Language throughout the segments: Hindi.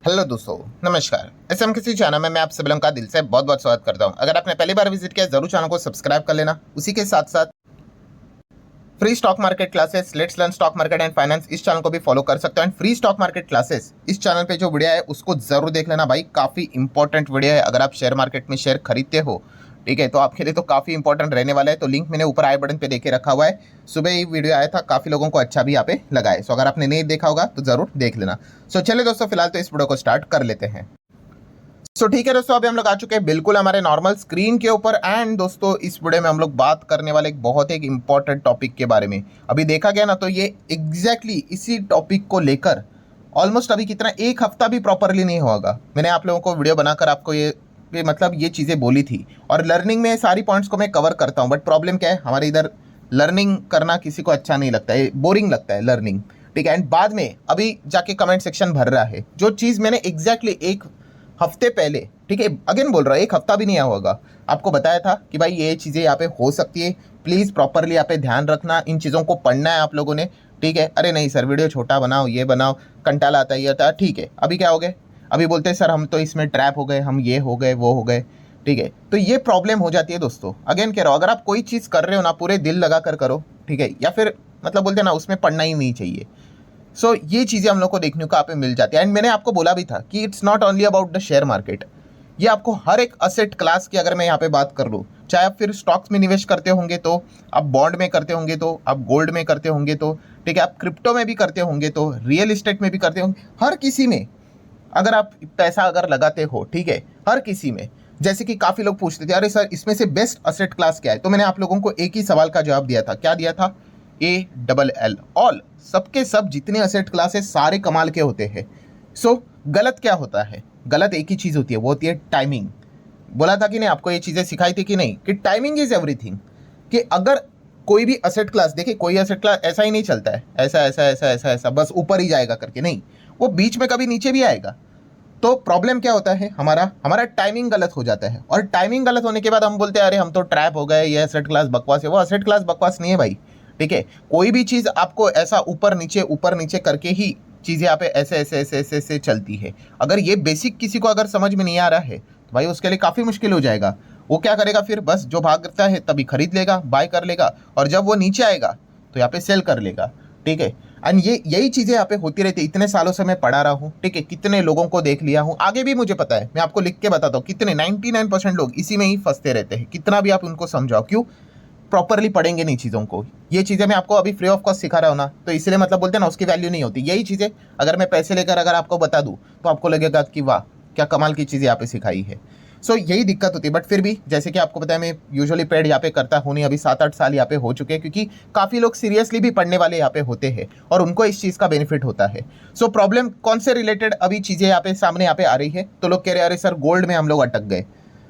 हेलो दोस्तों, नमस्कार। एसएम किसी चैनल में मैं आप सभी लोगों का दिल से बहुत बहुत स्वागत करता हूं। अगर आपने पहली बार विजिट किया जरूर चैनल को सब्सक्राइब कर लेना। उसी के साथ साथ free stock market classes, let's learn stock market and finance, इस चैनल को भी फॉलो कर सकते हो। And free stock market classes इस चैनल पे जो वीडियो है उसको जरूर देख लेना भाई, काफी इंपॉर्टेंट वीडियो है। अगर आप शेयर मार्केट में शेयर खरीदते हो, ठीक है, तो आपके लिए तो काफी इंपॉर्टेंट रहने वाला है। तो लिंक मैंने ऊपर आई बटन पे देके रखा हुआ है। सुबह ही वीडियो आया था, काफी लोगों को अच्छा भी यहाँ पे लगा है। सो अगर आपने नहीं देखा होगा तो जरूर देख लेना। सो चलिए दोस्तों, फिलहाल तो इस वीडियो को स्टार्ट कर लेते हैं। सो ठीक है दोस्तों, अभी हम लोग आ चुके हैं बिल्कुल हमारे नॉर्मल स्क्रीन के ऊपर। एंड दोस्तों, इस वीडियो में हम लोग बात करने वाले एक बहुत एक इंपॉर्टेंट टॉपिक के बारे में। अभी देखा गया ना, तो ये एग्जैक्टली इसी टॉपिक को लेकर ऑलमोस्ट अभी कितना एक हफ्ता भी प्रॉपरली नहीं होगा। मैंने आप लोगों को वीडियो बनाकर आपको ये मतलब ये चीज़ें बोली थी। और लर्निंग में सारी पॉइंट्स को मैं कवर करता हूँ, बट प्रॉब्लम क्या है, हमारे इधर लर्निंग करना किसी को अच्छा नहीं लगता है, बोरिंग लगता है लर्निंग, ठीक है। एंड बाद में अभी जाके कमेंट सेक्शन भर रहा है जो चीज़ मैंने एग्जैक्टली एक हफ्ते पहले, ठीक है, अगेन बोल रहा हूँ, एक हफ्ता भी नहीं आया होगा, आपको बताया था कि भाई ये चीज़ें यहाँ पे हो सकती है, प्लीज़ प्रॉपरली यहाँ पे ध्यान रखना, इन चीज़ों को पढ़ना है आप लोगों ने, ठीक है। अरे नहीं सर, वीडियो छोटा बनाओ, ये बनाओ, कंटाला आता है, ये आता है, ठीक है। अभी क्या हो गए, अभी बोलते हैं सर हम तो इसमें ट्रैप हो गए, हम ये हो गए, वो हो गए, ठीक है। तो ये प्रॉब्लम हो जाती है दोस्तों। अगेन कह रहा हूँ, अगर आप कोई चीज़ कर रहे हो ना, पूरे दिल लगा कर करो, ठीक है, या फिर मतलब बोलते हैं ना, उसमें पढ़ना ही नहीं चाहिए। सो ये चीज़ें हम लोग को देखने को यहाँ पे मिल जाती है। एंड मैंने आपको बोला भी था कि it's not only about the share market, ये आपको हर एक असेट क्लास की अगर मैं यहाँ पे बात कर लूँ, चाहे आप फिर स्टॉक्स में निवेश करते होंगे तो, आप बॉन्ड में करते होंगे तो, आप गोल्ड में करते होंगे तो, ठीक है, आप क्रिप्टो में भी करते होंगे तो, रियल इस्टेट में भी करते होंगे, हर किसी में अगर आप पैसा अगर लगाते हो, ठीक है, हर किसी में। जैसे कि काफ़ी लोग पूछते थे, अरे सर इसमें से बेस्ट असेट क्लास क्या है, तो मैंने आप लोगों को एक ही सवाल का जवाब दिया था। क्या दिया था? ALL, ऑल, सबके सब जितने असेट क्लास है सारे कमाल के होते हैं। सो गलत क्या होता है? गलत एक ही चीज़ होती है, वो होती है टाइमिंग। बोला था कि नहीं, आपको ये चीज़ें सिखाई थी कि नहीं, कि टाइमिंग इज एवरीथिंग। कि अगर कोई भी असेट क्लास, देखिए कोई असेट क्लास ऐसा ही नहीं चलता है, ऐसा ऐसा ऐसा ऐसा ऐसा बस ऊपर ही जाएगा करके, नहीं, वो बीच में कभी नीचे भी आएगा। तो प्रॉब्लम क्या होता है, हमारा हमारा टाइमिंग गलत हो जाता है। और टाइमिंग गलत होने के बाद हम बोलते हैं अरे हम तो ट्रैप हो गए, ये असेट क्लास बकवास है। वो असेट क्लास बकवास नहीं है भाई, ठीक है। कोई भी चीज़ आपको ऐसा ऊपर नीचे करके ही चीज़ें यहाँ पे ऐसे ऐसे ऐसे ऐसे ऐसे चलती है। अगर ये बेसिक किसी को अगर समझ में नहीं आ रहा है तो भाई उसके लिए काफ़ी मुश्किल हो जाएगा। वो क्या करेगा फिर, बस जो भागता है तभी खरीद लेगा, बाय कर लेगा, और जब वो नीचे आएगा तो यहाँ पे सेल कर लेगा, ठीक है। एंड ये यही चीज़ें यहाँ पे होती रहती है। इतने सालों से मैं पढ़ा रहा हूँ, ठीक है, कितने लोगों को देख लिया हूँ, आगे भी मुझे पता है, मैं आपको लिख के बताता हूँ, कितने 99% लोग इसी में ही फंसते रहते हैं। कितना भी आप उनको समझाओ, क्यों? प्रॉपरली पढ़ेंगे नहीं चीज़ों को। ये चीज़ें मैं आपको अभी फ्री ऑफ कॉस्ट सिखा रहा हूँ ना, तो इसलिए मतलब बोलते हैं ना, उसकी वैल्यू नहीं होती। यही चीज़ें अगर मैं पैसे लेकर अगर आपको बता दूँ तो आपको लगेगा कि वाह क्या कमाल की चीज़ें यहाँ पे सिखाई है। सो यही दिक्कत होती है। बट फिर भी जैसे कि आपको पता है, मैं यूजुअली पेड यहाँ पे करता हूँ नहीं, अभी 7-8 साल यहाँ पे हो चुके हैं, क्योंकि काफ़ी लोग सीरियसली भी पढ़ने वाले यहाँ पे होते हैं और उनको इस चीज़ का बेनिफिट होता है। सो प्रॉब्लम कौन से रिलेटेड अभी चीज़ें यहाँ पे सामने यहाँ पे आ रही है, तो लोग कह रहे हैं अरे सर गोल्ड में हम लोग अटक गए।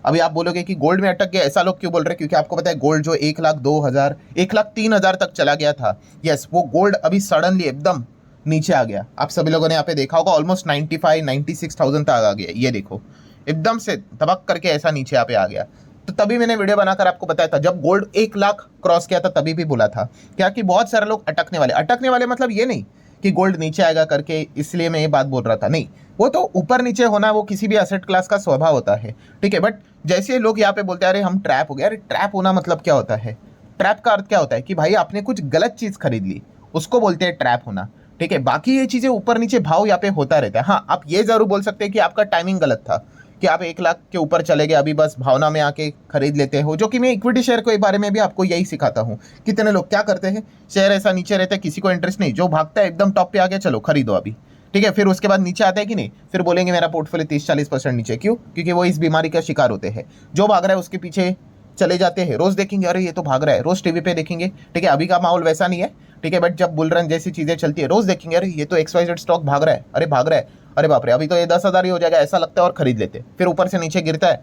अभी आप बोलोगे कि गोल्ड में अटक गया, ऐसा लोग क्यों बोल रहे हैं? क्योंकि आपको पता है गोल्ड जो 1,02,000 1,03,000 तक चला गया था, यस, वो गोल्ड अभी सडनली एकदम नीचे आ गया। आप सभी लोगों ने यहाँ पे देखा होगा, ऑलमोस्ट 95-96,000 तक आ गया। ये देखो एकदम से धबक करके ऐसा नीचे यहाँ पे आ गया। तो तभी मैंने वीडियो बनाकर आपको बताया था, जब गोल्ड 1,00,000 क्रॉस किया था तभी भी बोला था क्या, कि बहुत सारे लोग अटकने वाले मतलब ये नहीं कि गोल्ड नीचे आएगा करके, इसलिए मैं ये बात बोल रहा था, नहीं, वो तो ऊपर नीचे होना वो किसी भी एसेट क्लास का स्वभाव होता है, ठीक है। बट जैसे लोग यहाँ पे बोलते हैं अरे हम ट्रैप हो गए, अरे ट्रैप होना मतलब क्या होता है? ट्रैप का अर्थ क्या होता है कि भाई आपने कुछ गलत चीज़ खरीद ली, उसको बोलते हैं ट्रैप होना, ठीक है। बाकी ये चीज़ें ऊपर नीचे भाव यहाँ पे होता रहता है। हाँ, आप ये जरूर बोल सकते हैं कि आपका टाइमिंग गलत था, कि आप 1,00,000 के ऊपर चले गए, अभी बस भावना में आके खरीद लेते हो, जो कि मैं इक्विटी शेयर के बारे में भी आपको यही सिखाता हूँ। कितने लोग क्या करते हैं, शेयर ऐसा नीचे रहता है, किसी को इंटरेस्ट नहीं, जो भागता है एकदम टॉप पे आ गया, चलो खरीदो अभी, ठीक है। फिर उसके बाद नीचे आता है कि नहीं, फिर बोलेंगे मेरा पोर्टफोलियो 30-40% नीचे, क्यों? क्योंकि वो इस बीमारी का शिकार होते हैं। जो भाग रहा है उसके पीछे चले जाते हैं, रोज देखेंगे अरे ये तो भाग रहा है, रोज टीवी पे देखेंगे, ठीक है। अभी का माहौल वैसा नहीं है, ठीक है, बट जब बुल रन जैसी चीजें चलती है रोज देखेंगे अरे ये तो XYZ स्टॉक भाग रहा है, अरे भाग रहा है, अरे बाप रे अभी तो ये 10,000 ही हो जाएगा, ऐसा लगता है, और खरीद लेते। फिर ऊपर से नीचे गिरता है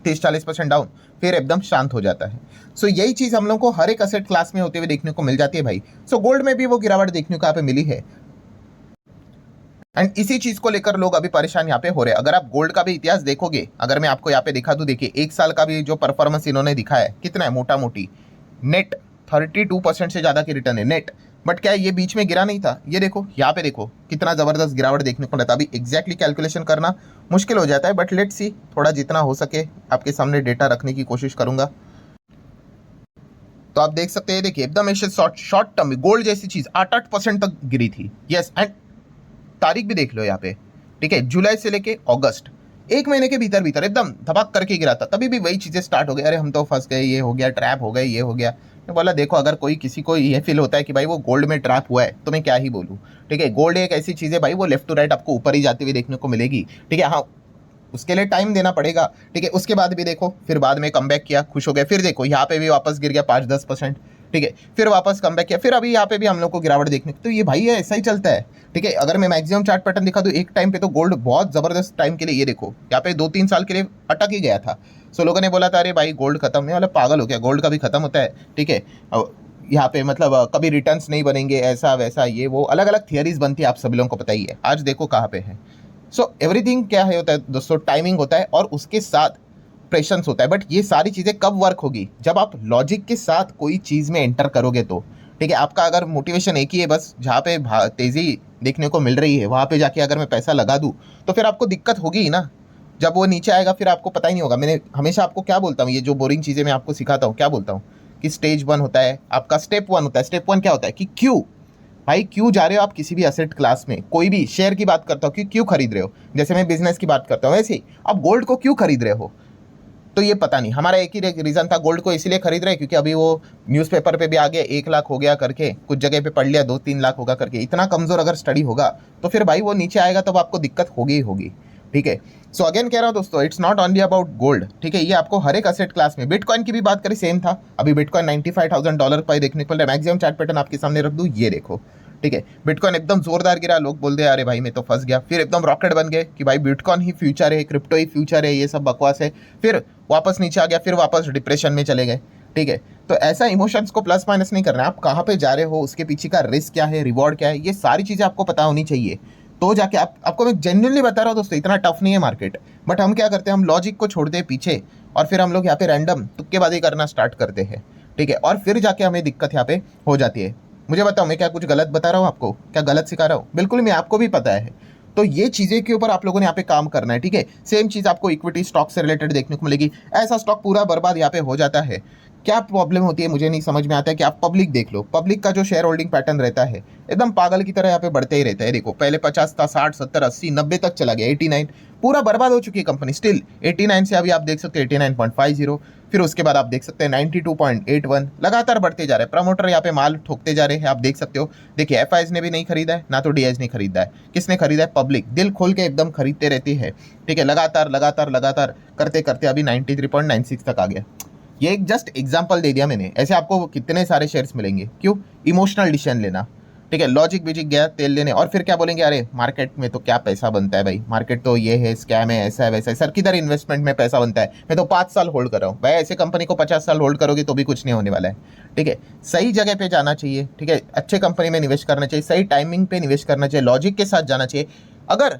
30-40% डाउन, फिर एकदम शांत हो जाता है। सो यही चीज़ हम लोग को हर एक असेट क्लास में होते हुए देखने को मिल जाती है भाई। सो गोल्ड में भी वो गिरावट देखने को यहाँ पे मिली है। एंड इसी चीज़ को लेकर लोग अभी परेशान यहाँ पे हो रहे हैं। अगर आप गोल्ड का भी इतिहास देखोगे, अगर मैं आपको यहाँ पे दिखा दूँ, देखिए 1 साल का भी जो परफॉर्मेंस इन्होंने दिखाया है, कितना है, मोटा मोटी नेट 32% से ज़्यादा की रिटर्न है, नेट बट क्या ये बीच में गिरा नहीं था? ये देखो यहाँ पे देखो कितना ज़बरदस्त गिरावट देखने को मिला था। अभी एग्जैक्टली कैलकुलेशन करना मुश्किल हो जाता है, बट लेट्स सी, थोड़ा जितना हो सके आपके सामने डेटा रखने की कोशिश करूंगा। तो आप देख सकते हैं, देखिए एकदम ऐसे शॉर्ट टर्म में गोल्ड जैसी चीज 8% तक गिरी थी। यस, एंड तारीख भी देख लो यहाँ पे, ठीक है, जुलाई से लेके अगस्त, 1 महीने के भीतर भीतर एकदम धमाक करके गिरा था। तभी भी वही चीजें स्टार्ट हो गई, अरे हम तो फंस गए, ये हो गया, ट्रैप हो गए, ये हो गया। मैं बोला देखो, अगर कोई किसी को ये फील होता है कि भाई वो गोल्ड में ट्रैप हुआ है तो मैं क्या ही बोलूँ, ठीक है। गोल्ड एक ऐसी चीज है भाई, वो लेफ्ट टू राइट आपको ऊपर ही जाती हुई देखने को मिलेगी, ठीक है। हाँ, उसके लिए टाइम देना पड़ेगा, ठीक है। उसके बाद भी देखो, फिर बाद में कमबैक किया, खुश हो गए, फिर देखो यहाँ पे भी वापस गिर गया 5-10%, ठीक है। फिर वापस कमबैक किया, फिर अभी यहाँ पे भी हम लोग को गिरावट देखने को, तो ये भाई है, ऐसा ही चलता है, ठीक है। अगर मैं मैक्सिमम चार्ट पैटर्न दिखा दूँ एक टाइम पे, तो गोल्ड बहुत जबरदस्त टाइम के लिए, ये देखो यहाँ पे 2-3 साल के लिए अटक ही गया था। सो लोगों ने बोला था अरे भाई गोल्ड खत्म नहीं, मतलब पागल हो गया, गोल्ड का भी खत्म होता है, ठीक है। यहाँ पे मतलब कभी रिटर्न्स नहीं बनेंगे, ऐसा वैसा, ये वो अलग अलग थियरीज बनती है, आप सभी लोगों को पता ही है। आज देखो कहाँ पे है। सो एवरीथिंग क्या है होता है दोस्तों, टाइमिंग होता है और उसके साथ प्रेशंस होता है। बट ये सारी चीज़ें कब वर्क होगी? जब आप लॉजिक के साथ कोई चीज़ में एंटर करोगे तो, ठीक है। आपका अगर मोटिवेशन एक ही है, बस जहाँ पे तेज़ी देखने को मिल रही है वहाँ पे जाके अगर मैं पैसा लगा दूँ, तो फिर आपको दिक्कत होगी ही ना। जब वो नीचे आएगा फिर आपको पता ही नहीं होगा। मैंने हमेशा आपको क्या बोलता हूँ, ये जो बोरिंग चीज़ें मैं आपको सिखाता हूँ, क्या बोलता हूँ कि स्टेज 1 होता है आपका, स्टेप 1 होता है। स्टेप 1 क्या होता है कि क्यों भाई, क्यों जा रहे हो आप किसी भी असेट क्लास में? कोई भी शेयर की बात करता हूँ कि क्यों खरीद रहे हो, जैसे मैं बिजनेस की बात करता हूँ वैसे ही आप गोल्ड को क्यों खरीद रहे हो? तो ये पता नहीं, हमारा एक ही रीज़न था, गोल्ड को इसीलिए खरीद रहे क्योंकि अभी वो न्यूज़पेपर पे भी आ गया 1 लाख हो गया करके, कुछ जगह पे पढ़ लिया 2-3 लाख होगा करके। इतना कमज़ोर अगर स्टडी होगा तो फिर भाई वो नीचे आएगा तब आपको दिक्कत होगी ही होगी, ठीक है। सो अगेन कह रहा हूँ दोस्तों, it's not only about gold, ठीक है। ये आपको हर एक असेट क्लास में, बिटकॉइन की भी बात करें सेम था। अभी बिटकॉइन $95,000 पर देखने को मिल रहा है। मैक्सिमम चार्ट पैटर्न आपके सामने रख दूँ, ये देखो, ठीक है। बिटकॉइन एकदम जोरदार गिरा, लोग बोल दे अरे भाई मैं तो फंस गया, फिर एकदम रॉकेट बन गए कि भाई बिटकॉइन ही फ्यूचर है, क्रिप्टो ही फ्यूचर है, ये सब बकवास है। फिर वापस नीचे आ गया, फिर वापस डिप्रेशन में चले गए, ठीक है। तो ऐसा इमोशंस को प्लस माइनस नहीं करना है, आप कहाँ पे जा रहे हो, उसके पीछे का रिस्क क्या है, रिवॉर्ड क्या है, ये सारी चीज़ें आपको पता होनी चाहिए। तो जाके आपको मैं जेन्युइनली बता रहा हूँ दोस्तों, इतना टफ नहीं है मार्केट। बट हम क्या करते हैं, हम लॉजिक को छोड़ते हैं पीछे और फिर हम लोग यहाँ पे रैंडम तुक्केबाजी करना स्टार्ट करते हैं, ठीक है। और फिर जाके हमें दिक्कत यहाँ पे हो जाती है। मुझे बताओ मैं क्या कुछ गलत बता रहा हूँ आपको, क्या गलत सिखा रहा हूँ? बिल्कुल मैं, आपको भी पता है। तो ये चीज़ें के ऊपर आप लोगों ने यहाँ पे काम करना है, ठीक है। सेम चीज़ आपको इक्विटी स्टॉक से रिलेटेड देखने को मिलेगी। ऐसा स्टॉक पूरा बर्बाद यहाँ पे हो जाता है, क्या प्रॉब्लम होती है मुझे नहीं समझ में आता है कि आप पब्लिक देख लो, पब्लिक का जो शेयर होल्डिंग पैटर्न रहता है एकदम पागल की तरह यहाँ पे बढ़ते ही रहता है। देखो पहले 50 था, 60, 70, 80, 90 तक चला गया, 89, पूरा बर्बाद हो चुकी है कंपनी। स्टिल 89 से अभी आप देख सकते हैं 89.50, फिर उसके बाद आप देख सकते हैं 92.81, लगातार बढ़ते जा रहे हैं। प्रमोटर यहाँ पे माल ठोकते जा रहे हैं, आप देख सकते हो। देखिए एफआईज ने भी नहीं खरीदा है, ना तो डीआईज ने खरीदा है, किसने खरीदा है? पब्लिक दिल खोल के एकदम खरीदते रहती है, ठीक है। लगातार लगातार लगातार करते करते अभी 93.96 तक आ गया। ये एक जस्ट एग्जांपल दे दिया मैंने, ऐसे आपको कितने सारे शेयर्स मिलेंगे। क्यों? इमोशनल डिसीजन लेना, ठीक है। लॉजिक बिजिक गया तेल लेने और फिर क्या बोलेंगे, अरे मार्केट में तो क्या पैसा बनता है भाई, मार्केट तो ये है, स्कैम है, ऐसा है वैसा है। सर किधर इन्वेस्टमेंट में पैसा बनता है? मैं तो 5 साल होल्ड कर रहा हूँ भाई। ऐसे कंपनी को 50 साल होल्ड करोगे तो भी कुछ नहीं होने वाला है, ठीक है। सही जगह पे जाना चाहिए, ठीक है। अच्छे कंपनी में निवेश करना चाहिए, सही टाइमिंग पे निवेश करना चाहिए, लॉजिक के साथ जाना चाहिए। अगर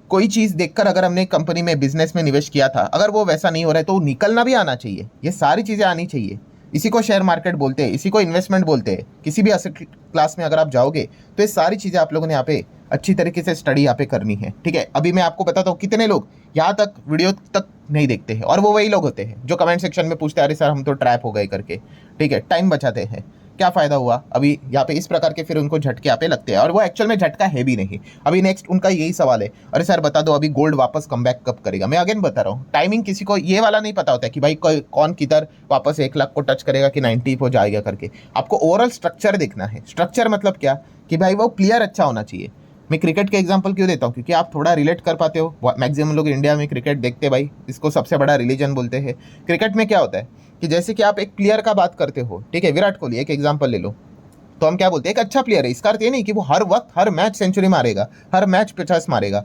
कोई चीज़ देखकर अगर हमने कंपनी में, बिजनेस में निवेश किया था, अगर वो वैसा नहीं हो रहा है तो निकलना भी आना चाहिए। ये सारी चीज़ें आनी चाहिए। इसी को शेयर मार्केट बोलते हैं, इसी को इन्वेस्टमेंट बोलते हैं। किसी भी असेट क्लास में अगर आप जाओगे तो ये सारी चीज़ें आप लोगों ने यहाँ पे अच्छी तरीके से स्टडी यहाँ पे करनी है, ठीक है। अभी मैं आपको बताता हूँ कितने लोग यहाँ तक वीडियो तक नहीं देखते हैं, और वो वही लोग होते हैं जो कमेंट सेक्शन में पूछते हैं अरे सर हम तो ट्रैप हो गए करके, ठीक है। टाइम बचाते हैं, क्या फ़ायदा हुआ? अभी यहाँ पे इस प्रकार के फिर उनको झटके यहाँ पे लगते हैं, और वो एक्चुअल में झटका है भी नहीं। अभी नेक्स्ट उनका यही सवाल है, अरे सर बता दो अभी गोल्ड वापस कमबैक कब करेगा? मैं अगेन बता रहा हूँ, टाइमिंग किसी को ये वाला नहीं पता होता है कि भाई कौन किधर वापस 1 लाख को टच करेगा कि 90 हो जाएगा करके। आपको ओवरऑल स्ट्रक्चर देखना है। स्ट्रक्चर मतलब क्या कि भाई वो क्लियर अच्छा होना चाहिए। मैं क्रिकेट के एग्जांपल क्यों देता हूँ? क्योंकि आप थोड़ा रिलेट कर पाते हो। मैक्सिमम लोग इंडिया में क्रिकेट देखते भाई, इसको सबसे बड़ा रिलीजन बोलते हैं। क्रिकेट में क्या होता है कि जैसे कि आप एक प्लेयर का बात करते हो, ठीक है, विराट कोहली एक एग्जांपल ले लो, तो हम क्या बोलते हैं? एक अच्छा प्लेयर है। इसका अर्थ ये नहीं कि वो हर वक्त हर मैच सेंचुरी मारेगा, हर मैच 50 मारेगा,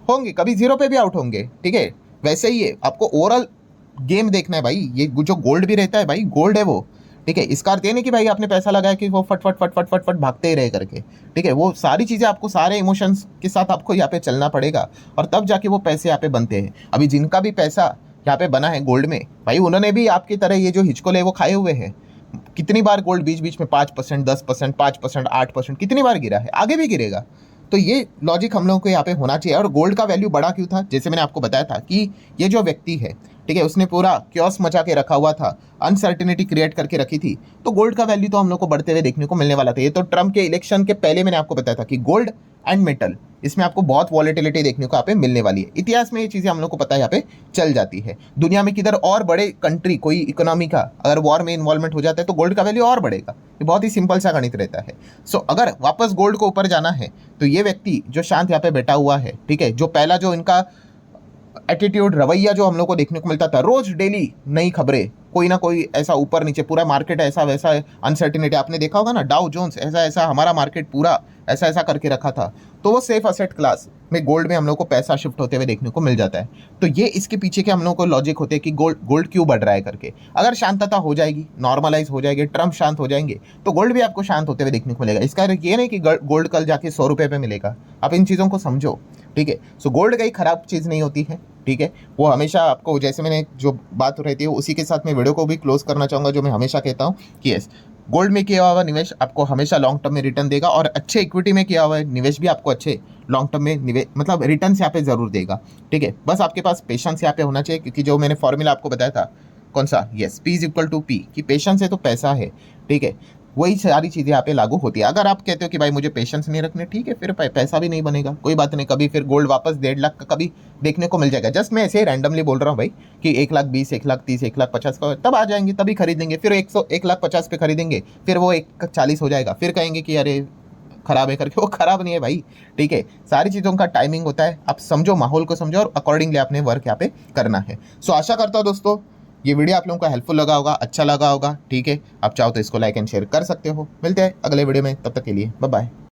होंगे कभी 0 पे भी आउट होंगे, ठीक है। वैसे ही है, आपको ओवरऑल गेम देखना है भाई। ये जो गोल्ड भी रहता है भाई, गोल्ड है वो, ठीक है। इसका अर्थ ये नहीं कि भाई आपने पैसा लगाया कि वो फट फट फट फट फट फट भागते ही रहे करके, ठीक है। वो सारी चीज़ें आपको, सारे इमोशंस के साथ आपको यहाँ पे चलना पड़ेगा, और तब जाके वो पैसे यहाँ पे बनते हैं। अभी जिनका भी पैसा यहाँ पे बना है गोल्ड में, भाई उन्होंने भी आपकी तरह ये जो हिचकोले वो खाए हुए हैं। कितनी बार गोल्ड बीच बीच में 5%, 10%, 5%, 8% कितनी बार गिरा है, आगे भी गिरेगा। तो ये लॉजिक हम लोगों को यहाँ पे होना चाहिए। और गोल्ड का वैल्यू बढ़ा क्यों था, जैसे मैंने आपको बताया था कि ये जो व्यक्ति है, ठीक है, उसने पूरा क्योस मचा के रखा हुआ था, अनसर्टिनिटी क्रिएट करके रखी थी, तो गोल्ड का वैल्यू तो हम लोग को बढ़ते हुए देखने को मिलने वाला था। ये तो ट्रम्प के इलेक्शन के पहले मैंने आपको बताया था कि गोल्ड एंड मेटल, इसमें आपको बहुत वॉलेटिलिटी देखने को यहाँ पे मिलने वाली है। इतिहास में ये चीज़ें हम लोग को पता है यहाँ पे चल जाती है। दुनिया में किधर और बड़े कंट्री कोई इकोनॉमी का अगर वॉर में इन्वॉल्वमेंट हो जाता है तो गोल्ड का वैल्यू और बढ़ेगा। ये बहुत ही सिंपल सा गणित रहता है। सो अगर वापस गोल्ड को ऊपर जाना है तो ये व्यक्ति जो शांत यहाँ पे बैठा हुआ है, ठीक है, जो पहला जो इनका एटीट्यूड, रवैया जो हम लोग को देखने को मिलता था, रोज डेली नई खबरें, कोई ना कोई ऐसा ऊपर नीचे, पूरा मार्केट ऐसा वैसा है, अनसर्टिनिटी, आपने देखा होगा ना, डाउ जोन्स ऐसा ऐसा, हमारा मार्केट पूरा ऐसा ऐसा करके रखा था। तो वो सेफ असेट क्लास में गोल्ड में हम लोग को पैसा शिफ्ट होते हुए देखने को मिल जाता है। तो ये इसके पीछे के हम लोग को लॉजिक होते हैं कि गोल्ड क्यों बढ़ रहा है करके। अगर शांतता हो जाएगी, नॉर्मलाइज हो जाएगी, ट्रम्प शांत हो जाएंगे, तो गोल्ड भी आपको शांत होते हुए देखने को मिलेगा। इसका ये नहीं कि गोल्ड कल जाके 100 रुपये पे मिलेगा। आप इन चीज़ों को समझो, ठीक है। सो गोल्ड कहीं खराब चीज़ नहीं होती है, ठीक है। वो हमेशा आपको, जैसे मैंने जो बात रहती है उसी के साथ मैं वीडियो को भी क्लोज करना चाहूँगा, जो मैं हमेशा कहता हूँ कि यस, गोल्ड में किया हुआ निवेश आपको हमेशा लॉन्ग टर्म में रिटर्न देगा, और अच्छे इक्विटी में किया हुआ निवेश भी आपको अच्छे लॉन्ग टर्म में निवेश मतलब रिटर्न यहाँ पे जरूर देगा, ठीक है। बस आपके पास पेशेंस यहाँ पे होना चाहिए, क्योंकि जो मैंने फॉर्मूला आपको बताया था, कौन सा, yes, P is equal to P, कि पेशेंस है तो पैसा है, ठीक है। वही सारी चीज़ें यहाँ पे लागू होती है। अगर आप कहते हो कि भाई मुझे पेशेंस नहीं रखने, ठीक है, फिर पैसा भी नहीं बनेगा, कोई बात नहीं, कभी फिर गोल्ड वापस 1.5 लाख का कभी देखने को मिल जाएगा। जस्ट मैं ऐसे ही रैंडमली बोल रहा हूँ भाई कि 1,20,000, 1,30,000, 1,50,000 का तब आ जाएंगे, तभी खरीदेंगे, फिर 1,50,000 पे खरीदेंगे, फिर वो 1,40,000 हो जाएगा, फिर कहेंगे कि अरे खराब है करके। वो खराब नहीं है भाई, ठीक है। सारी चीज़ों का टाइमिंग होता है, आप समझो, माहौल को समझो, और अकॉर्डिंगली आपने वर्क यहाँ पे करना है। सो आशा करता हूँ दोस्तों ये वीडियो आप लोगों को हेल्पफुल लगा होगा, अच्छा लगा होगा, ठीक है। आप चाहो तो इसको लाइक एंड शेयर कर सकते हो। मिलते हैं अगले वीडियो में, तब तक के लिए बाय बाय।